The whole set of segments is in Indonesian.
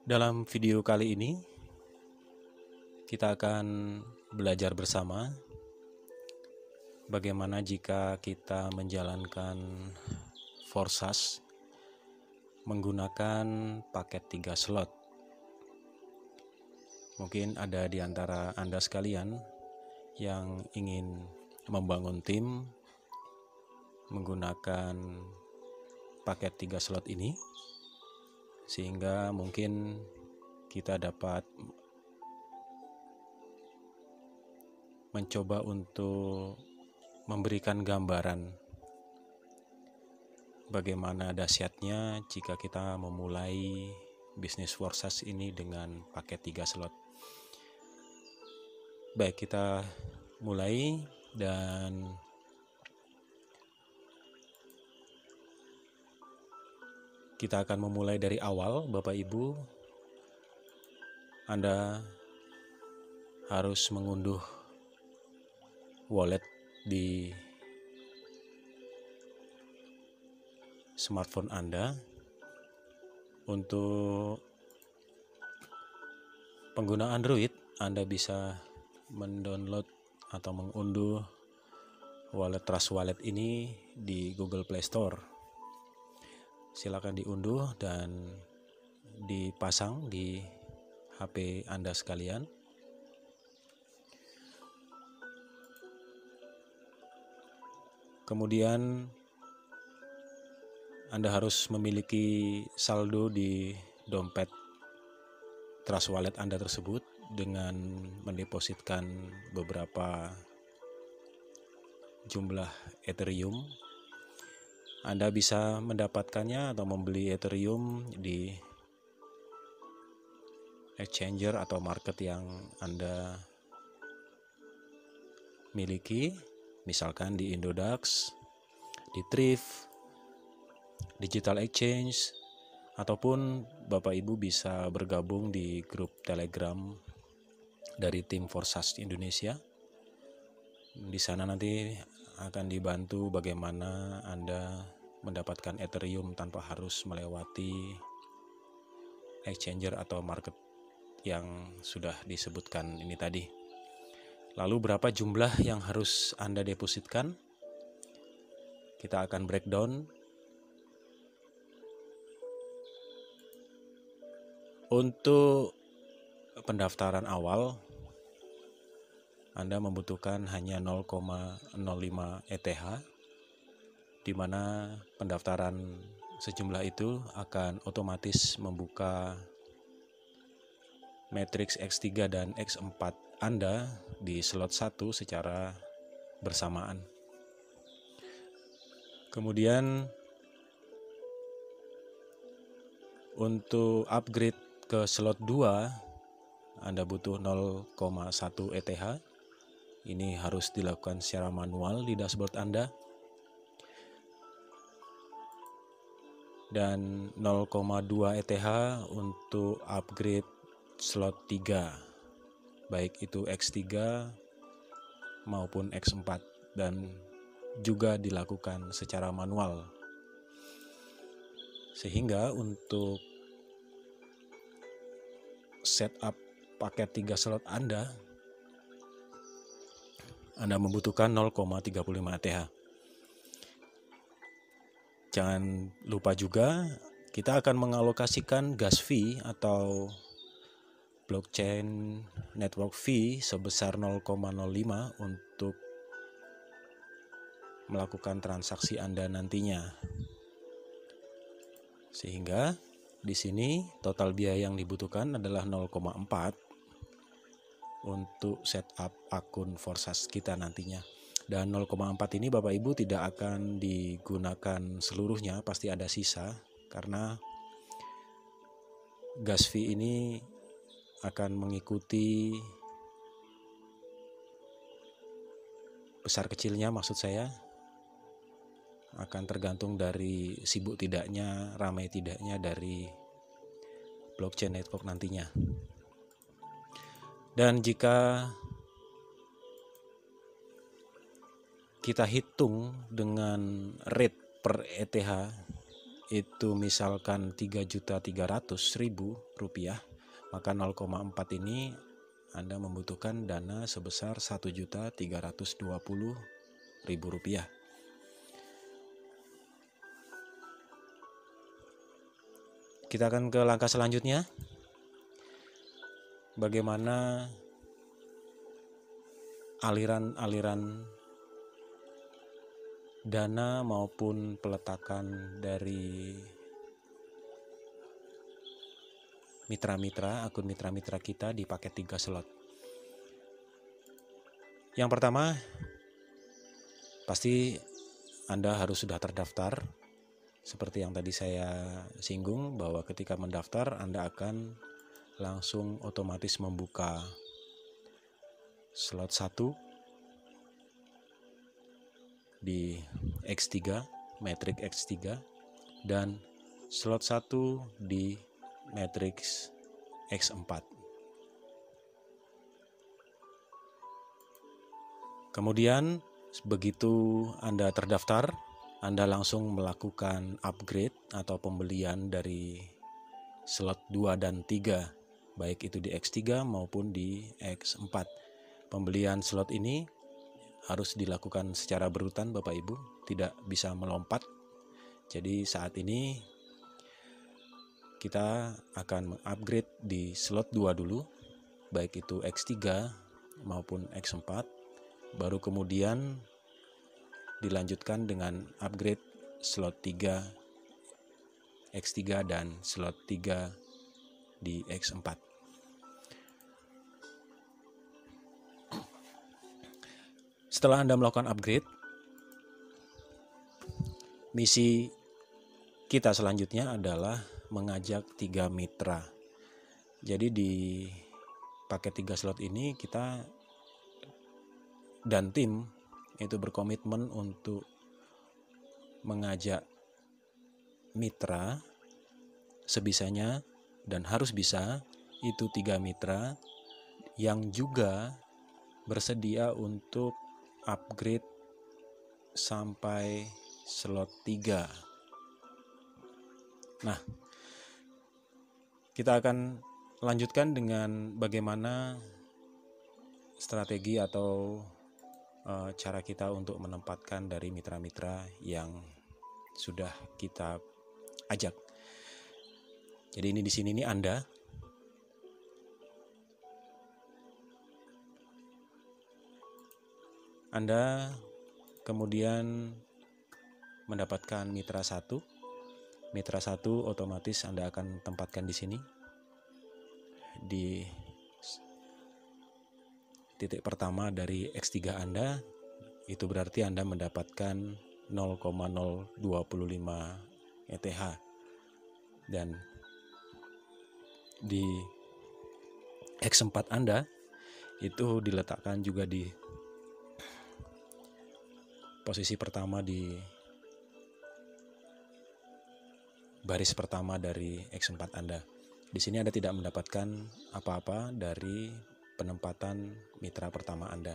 Dalam video kali ini kita akan belajar bersama bagaimana jika kita menjalankan Forsas menggunakan paket 3 slot. Mungkin ada di antara Anda sekalian yang ingin membangun tim menggunakan paket 3 slot ini, sehingga mungkin kita dapat mencoba untuk memberikan gambaran bagaimana dahsyatnya jika kita memulai bisnis Forsas ini dengan paket 3 slot. Baik, kita mulai, dan kita akan memulai dari awal. Bapak Ibu, Anda harus mengunduh wallet di smartphone Anda. Untuk pengguna Android, Anda bisa mendownload atau mengunduh wallet Trust Wallet ini di Google Play Store. Silakan diunduh dan dipasang di HP Anda sekalian. Kemudian Anda harus memiliki saldo di dompet Trust Wallet Anda tersebut dengan mendepositkan beberapa jumlah Ethereum. Anda bisa mendapatkannya atau membeli Ethereum di exchanger atau market yang Anda miliki, misalkan di Indodax, di Thrift, Digital Exchange, ataupun Bapak Ibu bisa bergabung di grup Telegram dari tim Forsas Indonesia. Di sana nanti akan dibantu bagaimana Anda mendapatkan Ethereum tanpa harus melewati exchanger atau market yang sudah disebutkan ini tadi. Lalu berapa jumlah yang harus Anda depositkan? Kita akan breakdown. Untuk pendaftaran awal, Anda membutuhkan hanya 0,05 ETH, di mana pendaftaran sejumlah itu akan otomatis membuka matriks X3 dan X4 Anda di slot 1 secara bersamaan. Kemudian untuk upgrade ke slot 2, Anda butuh 0,1 ETH. Ini harus dilakukan secara manual di dashboard Anda. Dan 0,2 ETH untuk upgrade slot 3, baik itu X3 maupun X4, dan juga dilakukan secara manual. Sehingga untuk setup paket 3 slot Anda membutuhkan 0,35 ETH. Jangan lupa juga kita akan mengalokasikan gas fee atau blockchain network fee sebesar 0,05 untuk melakukan transaksi Anda nantinya. Sehingga di sini total biaya yang dibutuhkan adalah 0,4 untuk setup akun Forsas kita nantinya. Dan 0,4 ini Bapak Ibu tidak akan digunakan seluruhnya, pasti ada sisa, karena gas fee ini akan mengikuti besar kecilnya, maksud saya akan tergantung dari sibuk tidaknya, ramai tidaknya dari blockchain network nantinya. Dan jika kita hitung dengan rate per ETH itu misalkan 3.300.000 rupiah, maka 0,4 ini Anda membutuhkan dana sebesar 1.320.000 rupiah. Kita akan ke langkah selanjutnya. Bagaimana aliran-aliran dana maupun peletakan dari mitra-mitra, akun mitra-mitra kita di paket 3 slot. Yang pertama, pasti Anda harus sudah terdaftar. Seperti yang tadi saya singgung, bahwa ketika mendaftar Anda akan langsung otomatis membuka slot 1 di X3, matrix X3, dan slot 1 di matrix X4. Kemudian begitu Anda terdaftar, Anda langsung melakukan upgrade atau pembelian dari slot 2 dan 3, baik itu di X3 maupun di X4. Pembelian slot ini harus dilakukan secara berurutan Bapak Ibu, tidak bisa melompat. Jadi saat ini kita akan mengupgrade di slot 2 dulu, baik itu X3 maupun X4, baru kemudian dilanjutkan dengan upgrade slot 3 X3 dan slot 3 di X4. Setelah Anda melakukan upgrade, misi kita selanjutnya adalah mengajak 3 mitra. Jadi di paket 3 slot ini kita dan tim itu berkomitmen untuk mengajak mitra sebisanya dan harus bisa itu 3 mitra yang juga bersedia untuk upgrade sampai slot 3. Nah, kita akan lanjutkan dengan bagaimana strategi atau cara kita untuk menempatkan dari mitra-mitra yang sudah kita ajak. Jadi ini di sini nih Anda kemudian mendapatkan mitra 1. Mitra 1 otomatis Anda akan tempatkan di sini, di titik pertama dari X3 Anda. Itu berarti Anda mendapatkan 0,025 ETH. Dan di X4 Anda itu diletakkan juga di posisi pertama, di baris pertama dari X4 Anda. Di sini Anda tidak mendapatkan apa-apa dari penempatan mitra pertama Anda.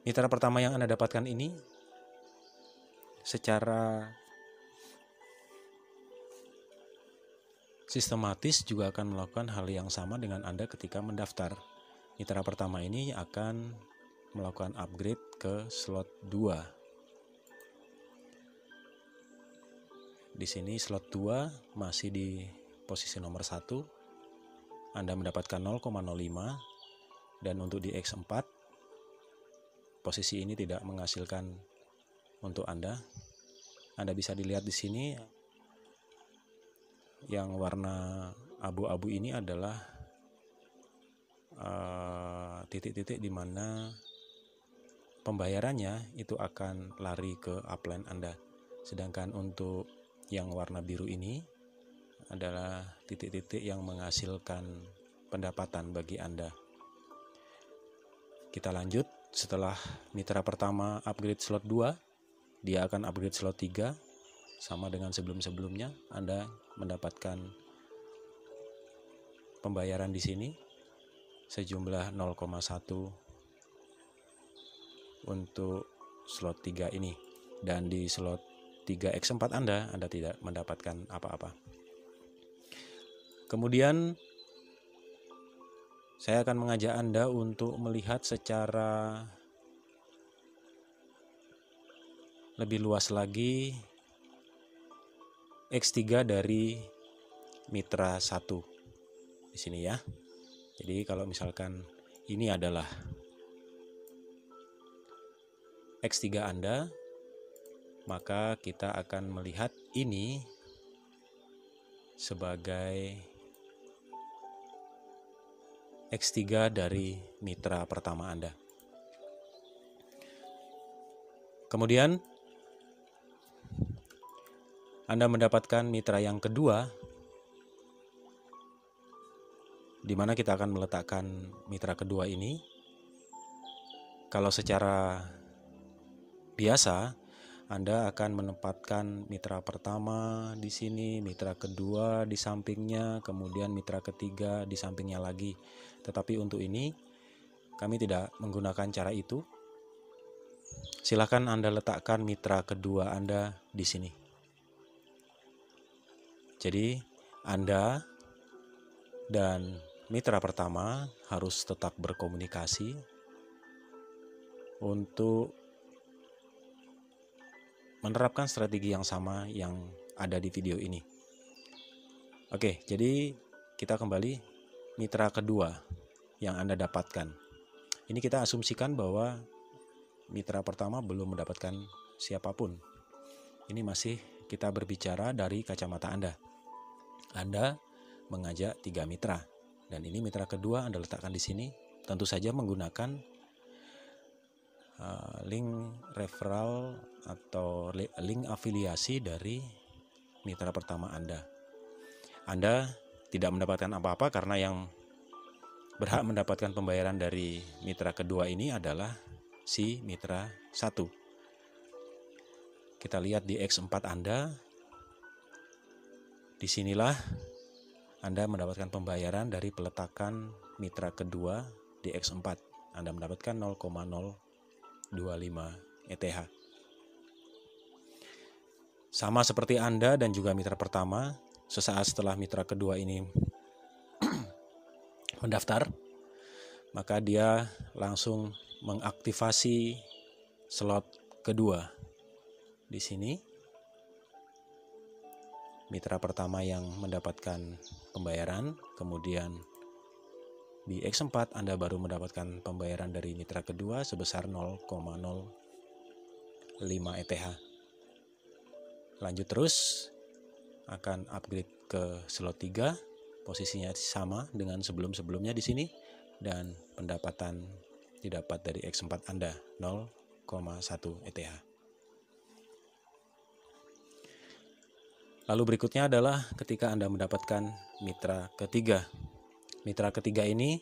Mitra pertama yang Anda dapatkan ini secara sistematis juga akan melakukan hal yang sama dengan Anda ketika mendaftar. Mitra pertama ini akan melakukan upgrade ke slot 2. Di sini slot 2 masih di posisi nomor 1. Anda mendapatkan 0,05, dan untuk di X4 posisi ini tidak menghasilkan untuk Anda. Anda bisa dilihat di sini yang warna abu-abu ini adalah titik-titik di mana pembayarannya itu akan lari ke upline Anda. Sedangkan untuk yang warna biru ini adalah titik-titik yang menghasilkan pendapatan bagi Anda. Kita lanjut. Setelah mitra pertama upgrade slot 2, dia akan upgrade slot 3 sama dengan sebelum-sebelumnya. Anda mendapatkan pembayaran di sini sejumlah 0,1 untuk slot 3 ini. Dan di slot 3x4 Anda tidak mendapatkan apa-apa. Kemudian saya akan mengajak Anda untuk melihat secara lebih luas lagi X3 dari mitra 1 di sini ya. Jadi kalau misalkan ini adalah X3 Anda, maka kita akan melihat ini sebagai X3 dari mitra pertama Anda. Kemudian Anda mendapatkan mitra yang kedua, di mana kita akan meletakkan mitra kedua ini. Kalau secara biasa, Anda akan menempatkan mitra pertama di sini, mitra kedua di sampingnya, kemudian mitra ketiga di sampingnya lagi. Tetapi untuk ini, kami tidak menggunakan cara itu. Silakan Anda letakkan mitra kedua Anda di sini. Jadi, Anda dan mitra pertama harus tetap berkomunikasi untuk menerapkan strategi yang sama yang ada di video ini. Oke, jadi kita kembali mitra kedua yang Anda dapatkan. Ini kita asumsikan bahwa mitra pertama belum mendapatkan siapapun. Ini masih kita berbicara dari kacamata Anda. Anda mengajak 3 mitra, dan ini mitra kedua Anda letakkan di sini. Tentu saja menggunakan link referral atau link afiliasi dari mitra pertama Anda. Anda tidak mendapatkan apa-apa karena yang berhak mendapatkan pembayaran dari mitra kedua ini adalah si mitra 1. Kita lihat di X4 Anda. Disinilah Anda mendapatkan pembayaran dari peletakan mitra kedua di X4. Anda mendapatkan 0,025 ETH. Sama seperti Anda dan juga mitra pertama, sesaat setelah mitra kedua ini mendaftar, maka dia langsung mengaktifasi slot kedua. Di sini mitra pertama yang mendapatkan pembayaran, kemudian di X4 Anda baru mendapatkan pembayaran dari mitra kedua sebesar 0,05 ETH. Lanjut terus, akan upgrade ke slot 3, posisinya sama dengan sebelum-sebelumnya di sini, dan pendapatan didapat dari X4 Anda 0,1 ETH. Lalu berikutnya adalah ketika Anda mendapatkan mitra ketiga. Mitra ketiga ini,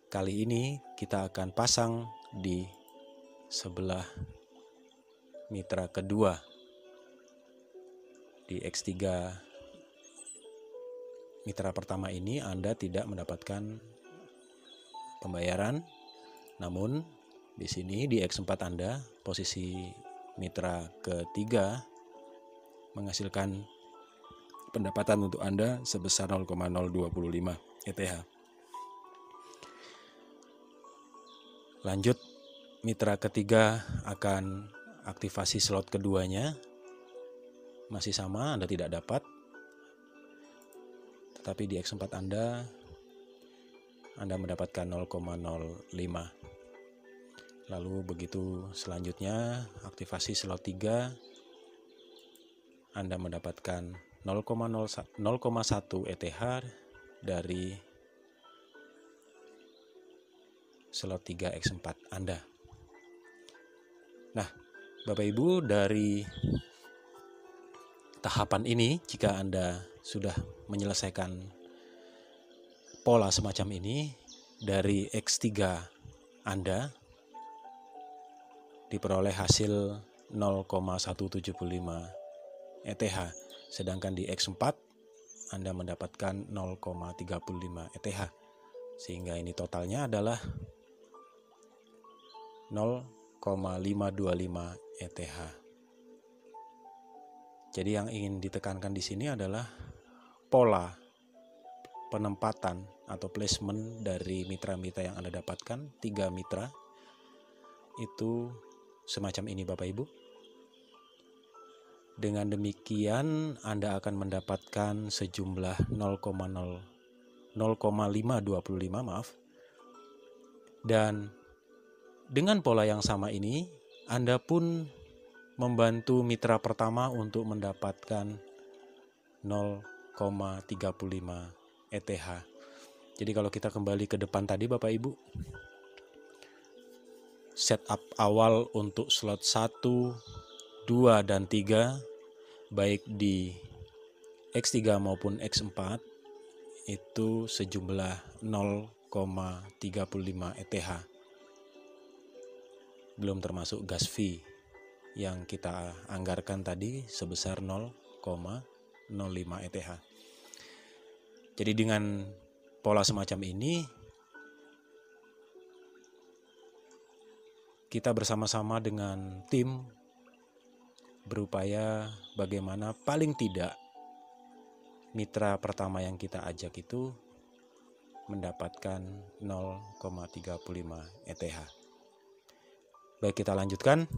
kali ini kita akan pasang di sebelah mitra kedua. Di X3 mitra pertama ini Anda tidak mendapatkan pembayaran, namun di sini di X4 Anda posisi mitra ketiga menghasilkan pendapatan untuk Anda sebesar 0,025 ETH. Lanjut, mitra ketiga akan aktivasi slot keduanya. Masih sama, Anda tidak dapat. Tetapi di X4 Anda mendapatkan 0,05. Lalu begitu selanjutnya, aktivasi slot 3, Anda mendapatkan 0,1 ETH dari slot 3 X4 Anda. Nah, Bapak Ibu, dari tahapan ini, jika Anda sudah menyelesaikan pola semacam ini, dari X3 Anda diperoleh hasil 0,175 ETH, sedangkan di X4 Anda mendapatkan 0,35 ETH, sehingga ini totalnya adalah 0,525 ETH. Jadi yang ingin ditekankan di sini adalah pola penempatan atau placement dari mitra-mitra yang Anda dapatkan, 3 mitra itu semacam ini Bapak Ibu. Dengan demikian Anda akan mendapatkan sejumlah 0,525 dan dengan pola yang sama ini Anda pun membantu mitra pertama untuk mendapatkan 0,35 ETH. Jadi kalau kita kembali ke depan tadi Bapak Ibu, setup awal untuk slot 1, 2, dan 3 baik di X3 maupun X4 itu sejumlah 0,35 ETH. Belum termasuk gas fee yang kita anggarkan tadi sebesar 0,05 ETH. Jadi dengan pola semacam ini kita bersama-sama dengan tim berupaya bagaimana paling tidak mitra pertama yang kita ajak itu mendapatkan 0,35 ETH. Baik, kita lanjutkan.